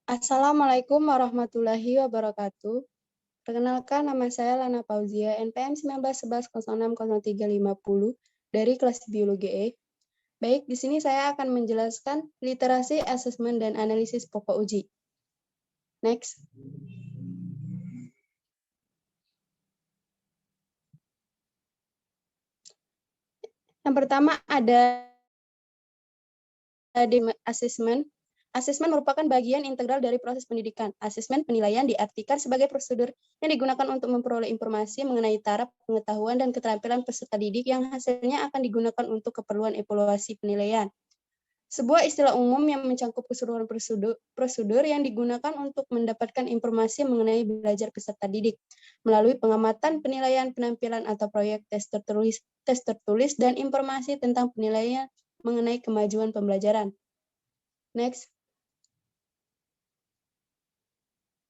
Assalamualaikum warahmatullahi wabarakatuh. Perkenalkan, nama saya Lana Fauzia, NPM 1911060350 dari kelas Biologi E. Baik, di sini saya akan menjelaskan literasi, asesmen, dan analisis pokok uji. Next. Yang pertama ada asesmen. Asesmen merupakan bagian integral dari proses pendidikan. Asesmen penilaian diartikan sebagai prosedur yang digunakan untuk memperoleh informasi mengenai taraf pengetahuan dan keterampilan peserta didik yang hasilnya akan digunakan untuk keperluan evaluasi penilaian. Sebuah istilah umum yang mencakup keseluruhan prosedur yang digunakan untuk mendapatkan informasi mengenai belajar peserta didik melalui pengamatan, penilaian, penampilan, atau proyek tes tertulis, dan informasi tentang penilaian mengenai kemajuan pembelajaran. Next.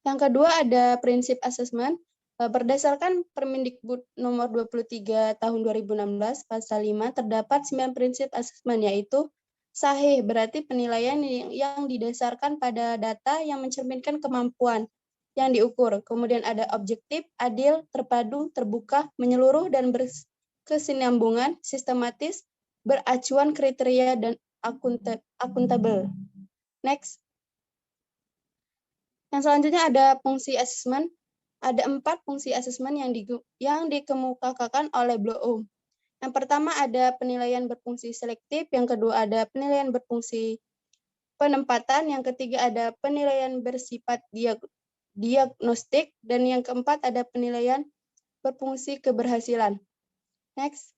Yang kedua ada prinsip asesmen. Berdasarkan Permendikbud nomor 23 tahun 2016 pasal 5 terdapat 9 prinsip asesmen, yaitu sahih berarti penilaian yang didasarkan pada data yang mencerminkan kemampuan yang diukur. Kemudian ada objektif, adil, terpadu, terbuka, menyeluruh, dan berkesinambungan, sistematis, beracuan kriteria, dan akuntabel. Next. Yang selanjutnya ada fungsi asesmen. Ada 4 fungsi asesmen yang dikemukakan oleh Bloom. Yang pertama ada penilaian berfungsi selektif, yang kedua ada penilaian berfungsi penempatan, yang ketiga ada penilaian bersifat diagnostik, dan yang keempat ada penilaian berfungsi keberhasilan. Next.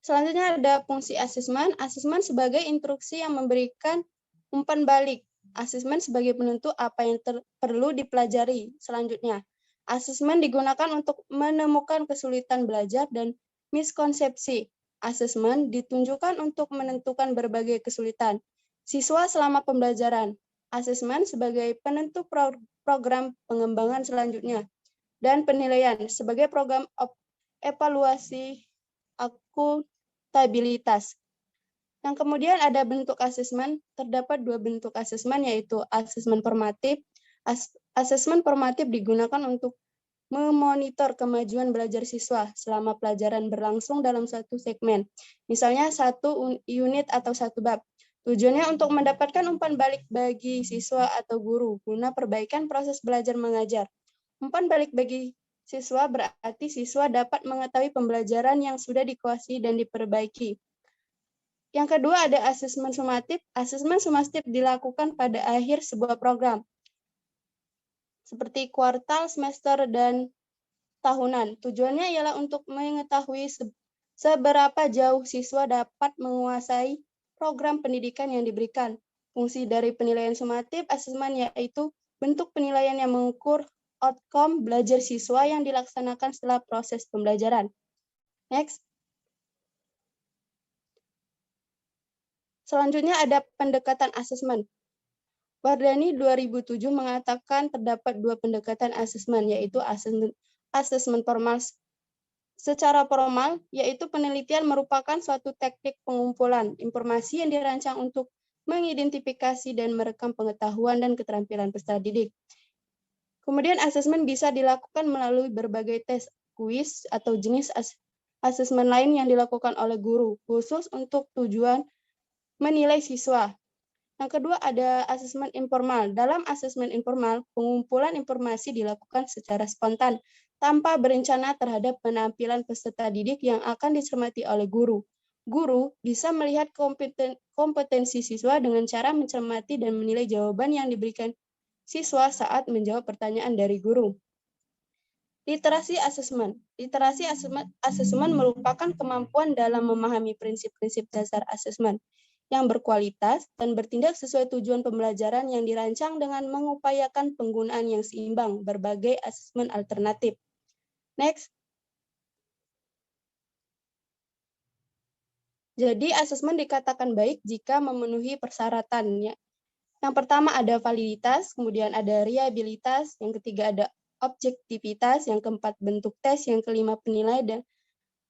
Selanjutnya ada fungsi asesmen. Asesmen sebagai instruksi yang memberikan umpan balik. Asesmen sebagai penentu apa yang perlu dipelajari selanjutnya. Asesmen digunakan untuk menemukan kesulitan belajar dan miskonsepsi. Asesmen ditunjukkan untuk menentukan berbagai kesulitan siswa selama pembelajaran. Asesmen sebagai penentu program pengembangan selanjutnya. Dan penilaian sebagai program evaluasi akuntabilitas. Yang kemudian ada bentuk asesmen. Terdapat 2 bentuk asesmen, yaitu asesmen formatif. Asesmen formatif digunakan untuk memonitor kemajuan belajar siswa selama pelajaran berlangsung dalam satu segmen. Misalnya 1 unit atau 1 bab. Tujuannya untuk mendapatkan umpan balik bagi siswa atau guru guna perbaikan proses belajar mengajar. Umpan balik bagi siswa berarti siswa dapat mengetahui pembelajaran yang sudah dikuasai dan diperbaiki. Yang kedua ada asesmen sumatif. Asesmen sumatif dilakukan pada akhir sebuah program, seperti kuartal, semester, dan tahunan. Tujuannya ialah untuk mengetahui seberapa jauh siswa dapat menguasai program pendidikan yang diberikan. Fungsi dari penilaian sumatif asesmen yaitu bentuk penilaian yang mengukur outcome belajar siswa yang dilaksanakan setelah proses pembelajaran. Next. Selanjutnya ada pendekatan asesmen. Wardani 2007 mengatakan terdapat 2 pendekatan asesmen, yaitu asesmen formal secara formal, yaitu penelitian merupakan suatu teknik pengumpulan informasi yang dirancang untuk mengidentifikasi dan merekam pengetahuan dan keterampilan peserta didik. Kemudian asesmen bisa dilakukan melalui berbagai tes, kuis, atau jenis asesmen lain yang dilakukan oleh guru, khusus untuk tujuan menilai siswa. Yang kedua ada asesmen informal. Dalam asesmen informal, pengumpulan informasi dilakukan secara spontan, tanpa berencana terhadap penampilan peserta didik yang akan dicermati oleh guru. Guru bisa melihat kompetensi siswa dengan cara mencermati dan menilai jawaban yang diberikan siswa saat menjawab pertanyaan dari guru. Literasi asesmen. Literasi asesmen merupakan kemampuan dalam memahami prinsip-prinsip dasar asesmen yang berkualitas dan bertindak sesuai tujuan pembelajaran yang dirancang dengan mengupayakan penggunaan yang seimbang berbagai asesmen alternatif. Next. Jadi asesmen dikatakan baik jika memenuhi persyaratannya. Yang pertama ada validitas, kemudian ada reliabilitas, yang ketiga ada objektivitas, yang keempat bentuk tes, yang kelima penilai, dan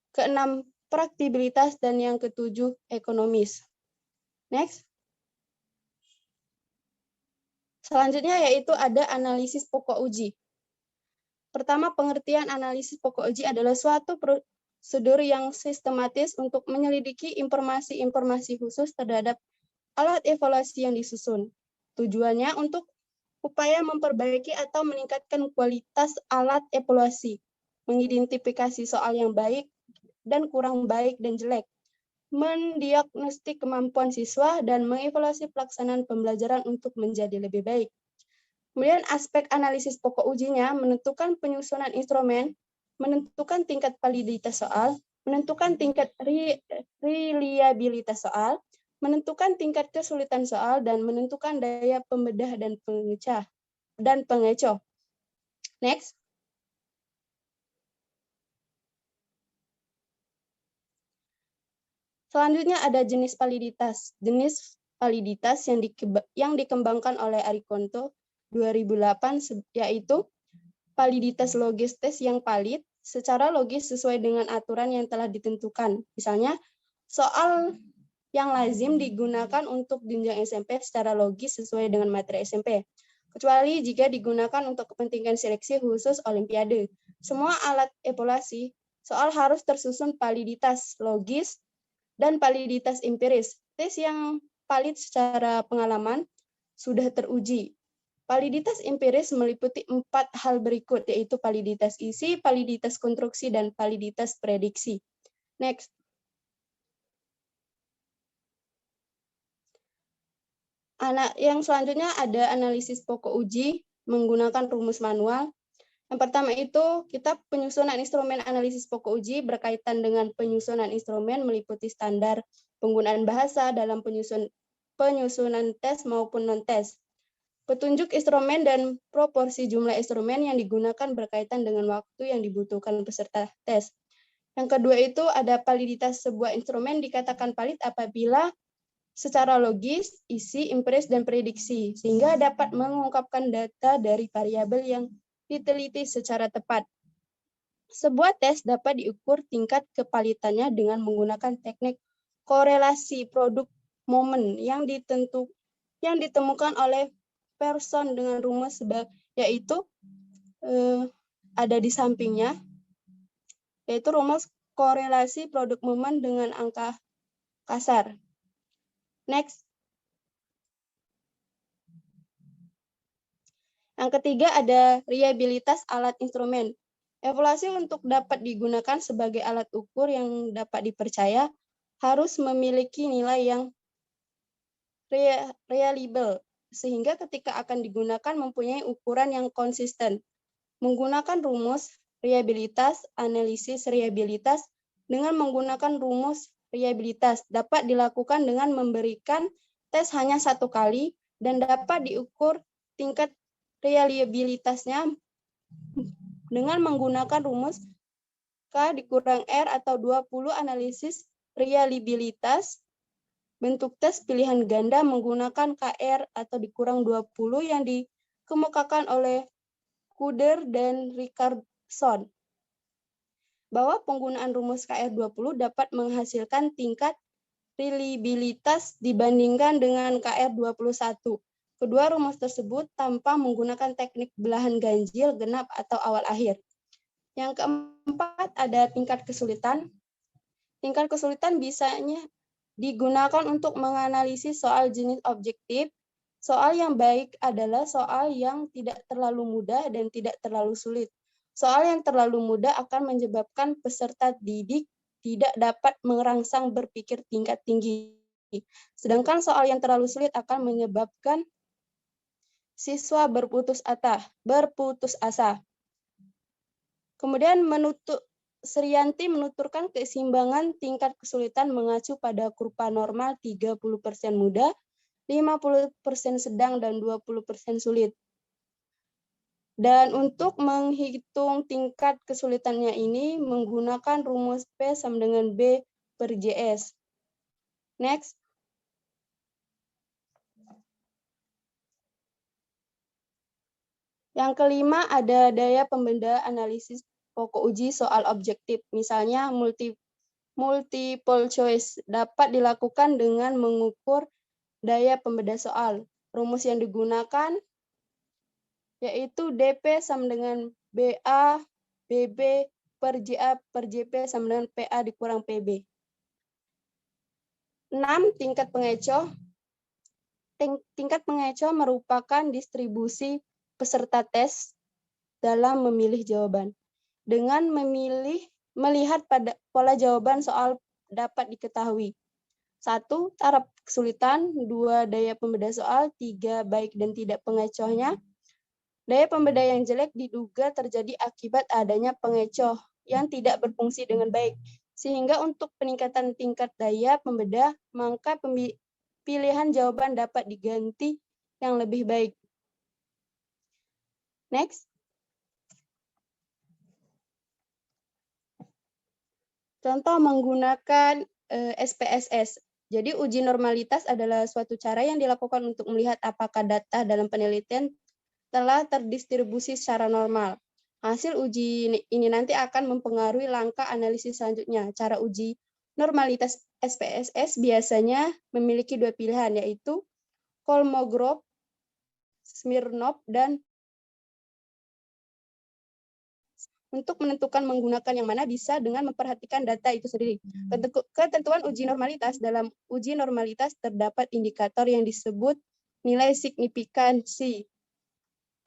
keenam praktikabilitas, dan yang ketujuh ekonomis. Next. Selanjutnya yaitu ada analisis pokok uji. Pertama, pengertian analisis pokok uji adalah suatu prosedur yang sistematis untuk menyelidiki informasi-informasi khusus terhadap alat evaluasi yang disusun. Tujuannya untuk upaya memperbaiki atau meningkatkan kualitas alat evaluasi, mengidentifikasi soal yang baik dan kurang baik dan jelek, mendiagnostik kemampuan siswa, dan mengevaluasi pelaksanaan pembelajaran untuk menjadi lebih baik. Kemudian aspek analisis pokok ujinya menentukan penyusunan instrumen, menentukan tingkat validitas soal, menentukan tingkat reliabilitas soal, menentukan tingkat kesulitan soal, dan menentukan daya pembedah dan pengecoh. Next. Selanjutnya ada jenis validitas. Jenis validitas yang dikembangkan oleh Arikonto 2008 yaitu validitas logis tes yang valid secara logis sesuai dengan aturan yang telah ditentukan. Misalnya, soal yang lazim digunakan untuk jenjang SMP secara logis sesuai dengan materi SMP, kecuali jika digunakan untuk kepentingan seleksi khusus Olimpiade. Semua alat evaluasi soal harus tersusun validitas logis dan validitas empiris. Tes yang valid secara pengalaman sudah teruji. Validitas empiris meliputi 4 hal berikut, yaitu validitas isi, validitas konstruksi, dan validitas prediksi. Next. Yang selanjutnya ada analisis pokok uji menggunakan rumus manual. Yang pertama itu kita penyusunan instrumen analisis pokok uji berkaitan dengan penyusunan instrumen meliputi standar penggunaan bahasa dalam penyusunan tes maupun non-tes. Petunjuk instrumen dan proporsi jumlah instrumen yang digunakan berkaitan dengan waktu yang dibutuhkan peserta tes. Yang kedua itu ada validitas sebuah instrumen dikatakan valid apabila secara logis, isi, empiris, dan prediksi, sehingga dapat mengungkapkan data dari variabel yang diteliti secara tepat. Sebuah tes dapat diukur tingkat kevalitannya dengan menggunakan teknik korelasi produk momen yang ditemukan oleh Pearson dengan rumus yaitu ada di sampingnya, yaitu rumus korelasi produk momen dengan angka kasar. Next. Yang ketiga ada reliabilitas alat instrumen. Evaluasi untuk dapat digunakan sebagai alat ukur yang dapat dipercaya harus memiliki nilai yang reliable, sehingga ketika akan digunakan mempunyai ukuran yang konsisten. Menggunakan rumus reliabilitas, analisis reliabilitas dengan menggunakan rumus reliabilitas dapat dilakukan dengan memberikan tes hanya 1 kali dan dapat diukur tingkat reliabilitasnya dengan menggunakan rumus K dikurang R atau 20 analisis reliabilitas. Bentuk tes pilihan ganda menggunakan KR atau dikurang 20 yang dikemukakan oleh Kuder dan Richardson. Bahwa penggunaan rumus KR20 dapat menghasilkan tingkat reliabilitas dibandingkan dengan KR21. Kedua rumus tersebut tanpa menggunakan teknik belahan ganjil, genap, atau awal akhir. Yang keempat ada tingkat kesulitan. Tingkat kesulitan bisanya digunakan untuk menganalisis soal jenis objektif. Soal yang baik adalah soal yang tidak terlalu mudah dan tidak terlalu sulit. Soal yang terlalu mudah akan menyebabkan peserta didik tidak dapat merangsang berpikir tingkat tinggi. Sedangkan soal yang terlalu sulit akan menyebabkan siswa berputus asa. Kemudian Srianti menuturkan keseimbangan tingkat kesulitan mengacu pada kurva normal 30% mudah, 50% sedang, dan 20% sulit. Dan untuk menghitung tingkat kesulitannya ini menggunakan rumus P sama dengan B per JS. Next. Yang kelima ada daya pembeda analisis pokok uji soal objektif. Misalnya multiple choice dapat dilakukan dengan mengukur daya pembeda soal. Rumus yang digunakan yaitu DP sama dengan BA, BB per JA per JP sama dengan PA dikurang PB. 6. Tingkat pengecoh. Tingkat pengecoh merupakan distribusi peserta tes dalam memilih jawaban. Dengan melihat pada pola jawaban soal dapat diketahui. 1. Taraf kesulitan. 2. Daya pembeda soal. 3. Baik dan tidak pengecohnya. Daya pembeda yang jelek diduga terjadi akibat adanya pengecoh yang tidak berfungsi dengan baik. Sehingga untuk peningkatan tingkat daya pembeda, maka pilihan jawaban dapat diganti yang lebih baik. Next. Contoh menggunakan SPSS. Jadi uji normalitas adalah suatu cara yang dilakukan untuk melihat apakah data dalam penelitian telah terdistribusi secara normal. Hasil uji ini nanti akan mempengaruhi langkah analisis selanjutnya. Cara uji normalitas SPSS biasanya memiliki dua pilihan, yaitu Kolmogorov, Smirnov, dan untuk menentukan menggunakan yang mana bisa dengan memperhatikan data itu sendiri. Ketentuan uji normalitas. Dalam uji normalitas terdapat indikator yang disebut nilai signifikansi.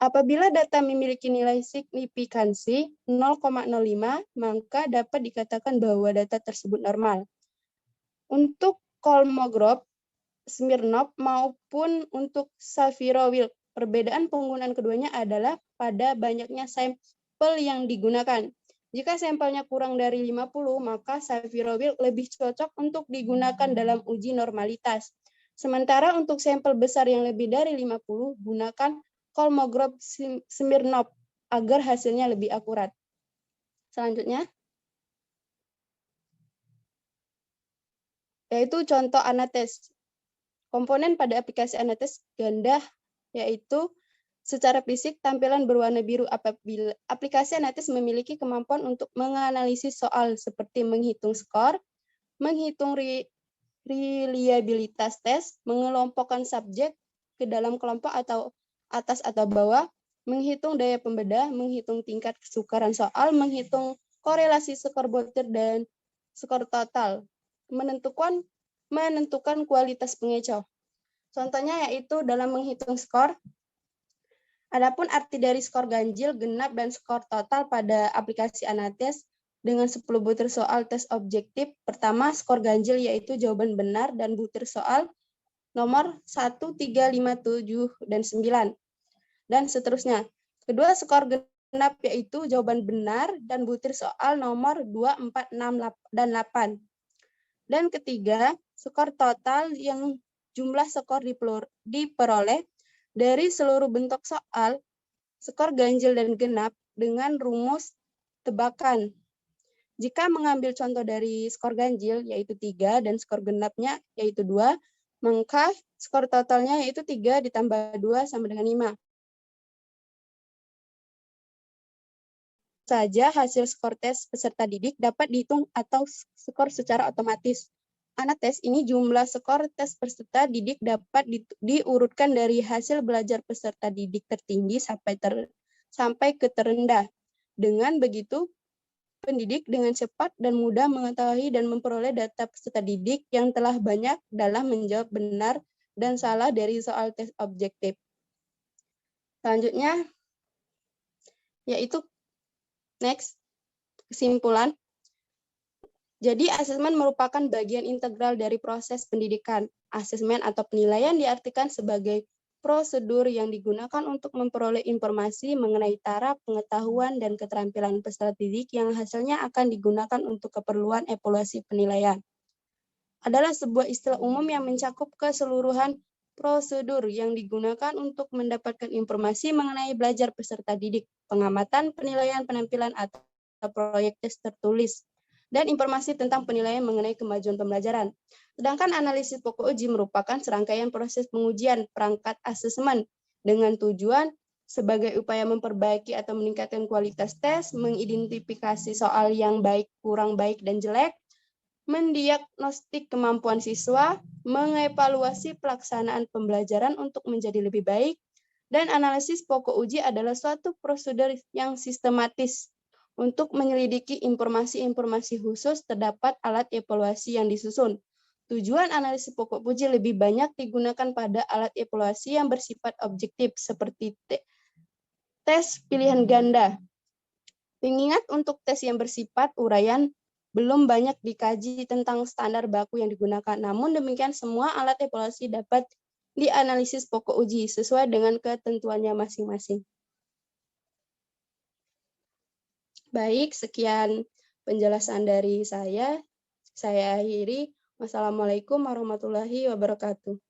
Apabila data memiliki nilai signifikansi 0,05, maka dapat dikatakan bahwa data tersebut normal. Untuk Kolmogorov, Smirnov, maupun untuk Shapiro-Wilk, perbedaan penggunaan keduanya adalah pada banyaknya sampel yang digunakan. Jika sampelnya kurang dari 50, maka Shapiro-Wilk lebih cocok untuk digunakan dalam uji normalitas. Sementara untuk sampel besar yang lebih dari 50, gunakan Kolmogorov Smirnov agar hasilnya lebih akurat. Selanjutnya, yaitu contoh Anates. Komponen pada aplikasi Anates ganda, yaitu secara fisik tampilan berwarna biru. Apabila aplikasi Anates memiliki kemampuan untuk menganalisis soal seperti menghitung skor, menghitung reliabilitas tes, mengelompokkan subjek ke dalam kelompok atau atas atau bawah, menghitung daya pembeda, menghitung tingkat kesukaran soal, menghitung korelasi skor butir dan skor total, menentukan kualitas pengecoh. Contohnya yaitu dalam menghitung skor. Adapun arti dari skor ganjil, genap, dan skor total pada aplikasi Anates dengan 10 butir soal tes objektif. Pertama, skor ganjil yaitu jawaban benar dan butir soal nomor 1, 3, 5, 7, dan 9. Dan seterusnya. Kedua, skor genap yaitu jawaban benar dan butir soal nomor 2, 4, 6, dan 8. Dan ketiga, skor total yang jumlah skor diperoleh dari seluruh bentuk soal, skor ganjil dan genap dengan rumus tebakan. Jika mengambil contoh dari skor ganjil yaitu 3 dan skor genapnya yaitu 2, maka skor totalnya yaitu 3 ditambah 2 sama dengan 5. Saja hasil skor tes peserta didik dapat dihitung atau skor secara otomatis. Anates ini jumlah skor tes peserta didik dapat diurutkan dari hasil belajar peserta didik tertinggi sampai ke terendah. Dengan begitu, pendidik dengan cepat dan mudah mengetahui dan memperoleh data peserta didik yang telah banyak dalam menjawab benar dan salah dari soal tes objektif. Selanjutnya, yaitu next, kesimpulan. Jadi, asesmen merupakan bagian integral dari proses pendidikan. Asesmen atau penilaian diartikan sebagai prosedur yang digunakan untuk memperoleh informasi mengenai taraf, pengetahuan, dan keterampilan peserta didik yang hasilnya akan digunakan untuk keperluan evaluasi penilaian. Adalah sebuah istilah umum yang mencakup keseluruhan prosedur yang digunakan untuk mendapatkan informasi mengenai belajar peserta didik, pengamatan, penilaian, penampilan, atau proyek tes tertulis, dan informasi tentang penilaian mengenai kemajuan pembelajaran. Sedangkan analisis pokok uji merupakan serangkaian proses pengujian perangkat asesmen dengan tujuan sebagai upaya memperbaiki atau meningkatkan kualitas tes, mengidentifikasi soal yang baik, kurang baik, dan jelek, mendiagnostik kemampuan siswa, mengevaluasi pelaksanaan pembelajaran untuk menjadi lebih baik, Dan analisis pokok uji adalah suatu prosedur yang sistematis untuk menyelidiki informasi-informasi khusus terdapat alat evaluasi yang disusun. Tujuan analisis pokok uji lebih banyak digunakan pada alat evaluasi yang bersifat objektif seperti tes pilihan ganda. Mengingat untuk tes yang bersifat uraian belum banyak dikaji tentang standar baku yang digunakan. Namun demikian semua alat evaluasi dapat dianalisis pokok uji sesuai dengan ketentuannya masing-masing. Baik, sekian penjelasan dari saya. Saya akhiri. Wassalamualaikum warahmatullahi wabarakatuh.